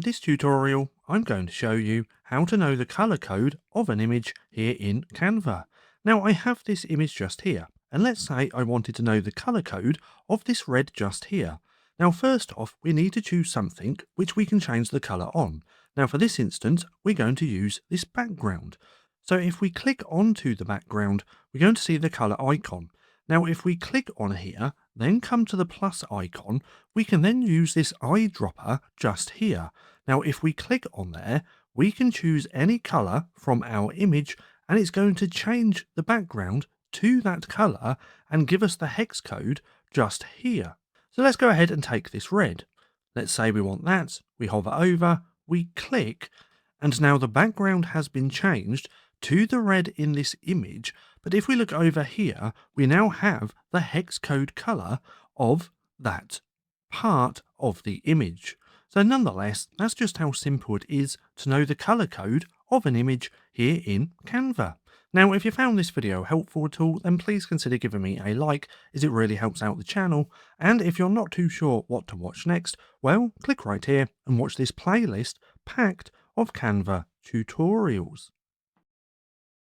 this tutorial, I'm going to show you how to know the color code of an image here in Canva. Now I have this image just here, and let's say I wanted to know the color code of this red just here. Now first off, we need to choose something which we can change the color on. Now for this instance, we're going to use this background. So if we click onto the background, we're going to see the color icon. Now if we click on here, then come to the plus icon, we can then use this eyedropper just here. Now if we click on there, we can choose any color from our image and it's going to change the background to that color and give us the hex code just here. So let's go ahead and take this red. Let's say we want that, we hover over, we click, and now the background has been changed to the red in this image, but if we look over here, we now have the hex code color of that part of the image. So nonetheless, that's just how simple it is to know the color code of an image here in Canva. Now, if you found this video helpful at all, then please consider giving me a like, as it really helps out the channel. And if you're not too sure what to watch next, well, click right here and watch this playlist packed of Canva tutorials.